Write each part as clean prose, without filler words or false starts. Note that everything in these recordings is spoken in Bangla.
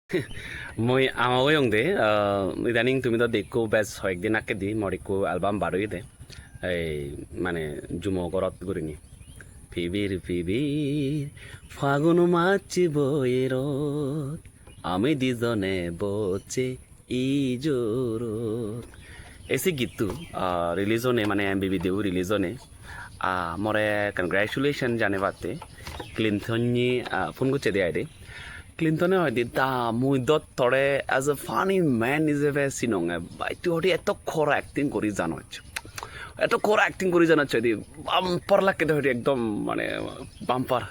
মই আমাগো yung de idaning তুমি তো দেখো বেশ কয়েকদিন আগে দি মরিকো অ্যালবাম বারোই দে এই মানে জুমো গরত করিনি পিবির ফাগুন মাছি বইয়ের আমি দিজনে বচে ইজোরত এসে গীতটো রিলিজ হনে মানে এমবিবি দেও রিলিজ হনে মরে কনগ্রাচুলেশন জানে বাতে ক্লিনথনি ফোন করছে দেয় দে ক্লিনটনে হয় দা মুই দত তরে এজ এ ফানি ম্যান হিসেবে চিনঙে বাইটো হতে এত খরা অ্যাক্টিং করি জানাচ্ছে এত খরা অ্যাক্টিং করি জানাচ্ছে দি বাম্পার লাগে হতে একদম মানে বাম্পার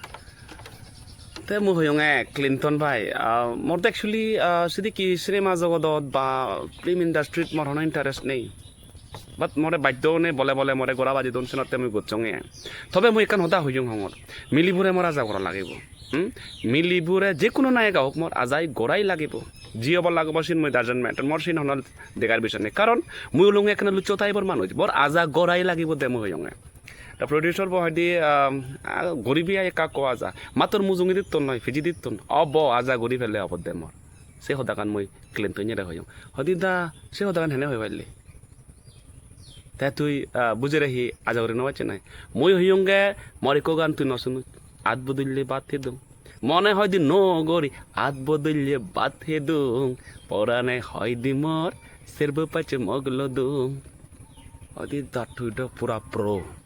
তে মুই হয়ঙে ক্লিনটন ভাই মোর তো একচুয়ালি যদি কি সিনেমা জগতত বা ফিল্ম ইন্ডাস্ট্রিত মোর হন ইন্টারেস্ট নেই বাট মরে বাধ্য নে বলে বলে মরে গোড়া বাজি দনচনতে মুই গোচঙে তবে মুই একান হতা হইং হঙর মিলিবুরে মোর আজা করা লাগিব মিলিবুরে যে কোনো নায়িকা হোক মোর আজাই গোড়াই লাগিব জি হব লাগব সিন মই ডাজেন্ট ম্যাটার মোর সিন হনল দেখার বিষয় নেই কারণ মুই ওলঙে এখানে লুচো টাইপর মানুষ মোর আজা গোড়াই লাগিব দে মুই হইঙে তা প্রডিউসার বহাদি গরিবি একা কোয়া যা মাতর মুজুঙি দিত নয় ফিজি দিত অব আজা গরিব ফেলে হব দে মোর সে হদাকান মই ক্লিনটনে হইং হদি দা সে হদাকান হেনে হই পারলি তা তুই বুঝে রাহি আজা করে নেওয়াচ্ছে নাই মই হইয়ঙ্গে মরিকো গান তুই নশুন আত বদললে বাদ হে দুম মনে হয় দি নগরি আত বদললে বাদ হে দুম পরানে হয় দি মর সেরব পাচ্ছে মগল দুম অদি দা তুই তো পুরা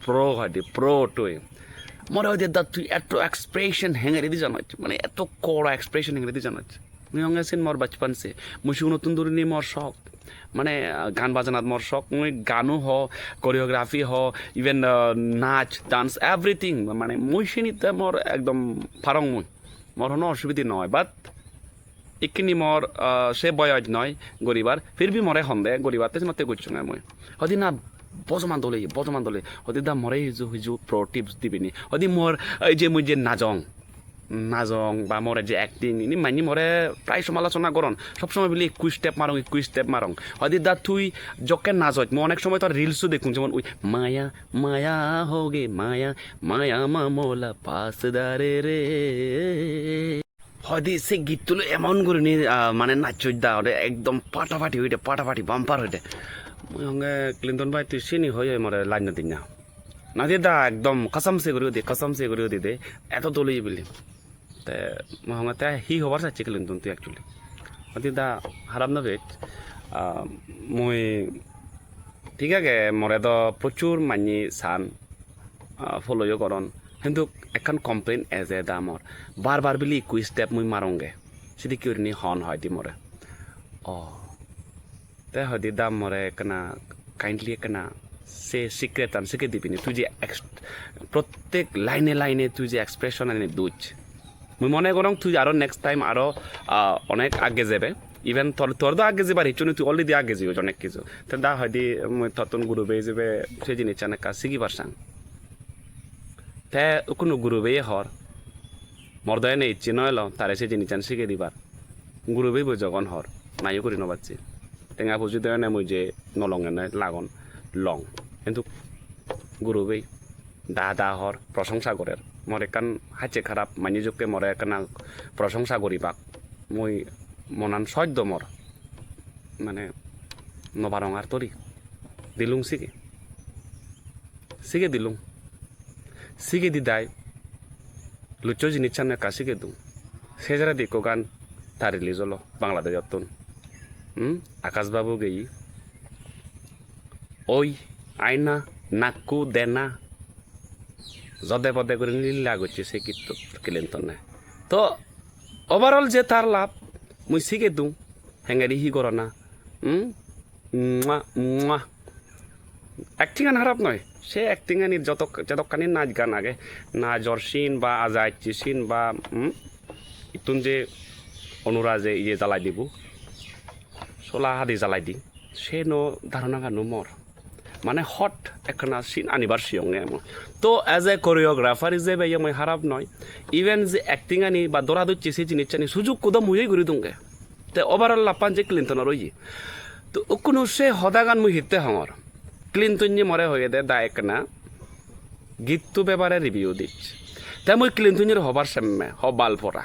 প্রো হয় দি প্রো তুই মনে হয় দা তুই এত এক্সপ্রেশন হেঙে দি জানাচ্ছে মানে এত কড়া এক্সপ্রেশন হেঙে দি জানাচ্ছে মুই হঙ্গে সিন মোর বাচপান সে মুই নতুন দূরে মোর শখ মানে গান বাজনাত মোর শখ মুই গানো হ কোরিওগ্রাফি হ ইভেন নাচ ডান্স এভরিথিং মানে মুই সিনিতে মোর একদম ফারং মুই মোর কোনো অসুবিধা নয় বাট ইকিনি মোর সে বয়স নয় গরিবার ফির বি মরে হন্দে গরিবার তেজ মতে করছো না মুই হদি না বজমান দলে হদি দা মরে হিজু প্রো টিপস দিবিনি হদি মোর এই যে মুই যে নাজং বা মরে যে অ্যাক্টিং ইনি মানি মরে প্রায় সমালোচনা করন সবসময় বলি 21 স্টেপ মারং হদি দা তুই যকে নাজত মই অনেক সময় তোর রিলসও দেখুন যেমন ওই মায়া মায়া হোগে মায়া মায়া মামলা পাসদারে রে হদি সে গীতগুলো এমন করে নি মানে নাচই দা একদম পাটাপাটি বাম্পার হইতে মই সঙ্গে ক্লিনটন ভাই তুই চিনি হয়ে মরে লাইন দিন না দিয়ে দা একদম কসম সে করিও দে এত তোলি বলি তে মহাঙ্গাতে হি হবার চাচ্ছি ক্লিনটন তুই অ্যাকচুয়ালি অতি দা হারাম না বেট মই ঠিক আছে মরে তো প্রচুর মানি সান ফলোও করন কিন্তু এখন কমপ্লেন এজ এ দামর বারবার বলি 21 স্টেপ মুই মারঙ্গে সেদি কিউরিনি হন হয় দি মরে তে হদি দাম মরে কেনা কাইন্ডলি কেনা সে সিক্রেট দিবিনি তুই যে প্রত্যেক লাইনে তুই যে এক্সপ্রেশন এনে দুচ মুই মনে করং তুই আরো নেক্সট টাইম আরো অনেক আগে যাবে ইভেন তোর তো আগে যাবার হিচুনি তুই অলরেডি আগে যাবি অনেক কিছু তো দা হয়দি মুই ততন গুরু বেয়ে যাবে সে জিনিস অনেক কাজ শিখি পারসাং তে কোনো গুরু বেয়ে হর মর্দয় নেই ইচ্ছে নয় ল তারে সে জিনিস শিখে দিবার গুরু বেয়ে যখন হর নাইও করি নবাচ্ছি টেঙা পুজি দেয় না মুই যে নলঙে নয় লাগন লং কিন্তু গুরু বেই দা হর প্রশংসা করে মরে কান হাইচে খারাপ মানি যুগকে মরে কানা প্রশংসা করিবাক মই মনান সদ্য মর মানে নবারং আর তরি দিলুং সিগে দিলুং সিগে দি দায় লুচো জিনিস চান কা সিগে দু সে যারা দেখো গান তার রিলিজ হলো বাংলাদেশ যতন আকাশবাবু গেই ওই আইনা নাকু দেনা জদে পদে করে নীলা করছে সে কিন্তু ক্লিনটনে তো ওভারঅল যে তার লাভ মুই শিখে দিওঁ হেঙেরি হি করো না অ্যাক্টিং আন খারাপ নয় সে অ্যাক্টিং আনি যতখানি নাচ গান আগে নাচর সিন বা আজাইচি সিন বা ইতুন যে অনুরাজে ইয়ে জ্বালাই দিব চোলা হাদি জ্বালাই দি সে ধারণা গানো মর মানে হট এখন সিন আনিবার সিয়ঙে তো এজ এ কোরিওগ্রাফার হিসেবে মই খারাপ নয় ইভেন যে অ্যাক্টিং আনি বা দৌড়া দিচ্ছে সেই জিনিস আনি সুযোগ কোদম মুই করে দুঙ্গে তো ওভারঅল লাপান যে ক্লিনটন রই তো কোনো সে হদাগান মুই হিতে হঙর ক্লিনটন যে মরে হয়ে দে দায়ক না গীতটো ব্যাপারে রিভিউ দিচ্ছে তাই মই ক্লিনটনের হবার সামনে হবাল পড়া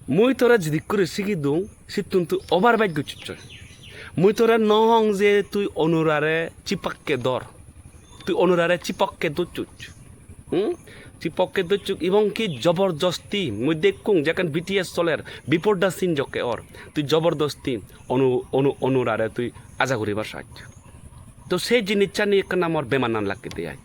মুই তোরা যদি করে শিখি দৌ সিতুন তুই ওভার বাইক গুচ্ছ মুই তোরা নহং যে তুই অনুরারে চিপাককে দর তুই অনুরারে চিপককে দচুচ চিপককে দচুক এবং কি জবরদস্তি মুই দেখুং যেখান বিটিএস চলের বিপদটা সিন জকে ওর তুই জবরদস্তি অনুরারে তুই আজা করিবার সাহায্য তো সেই জিনিসটা নিয়ে একটা আমার বেমানান লাগতে দেয়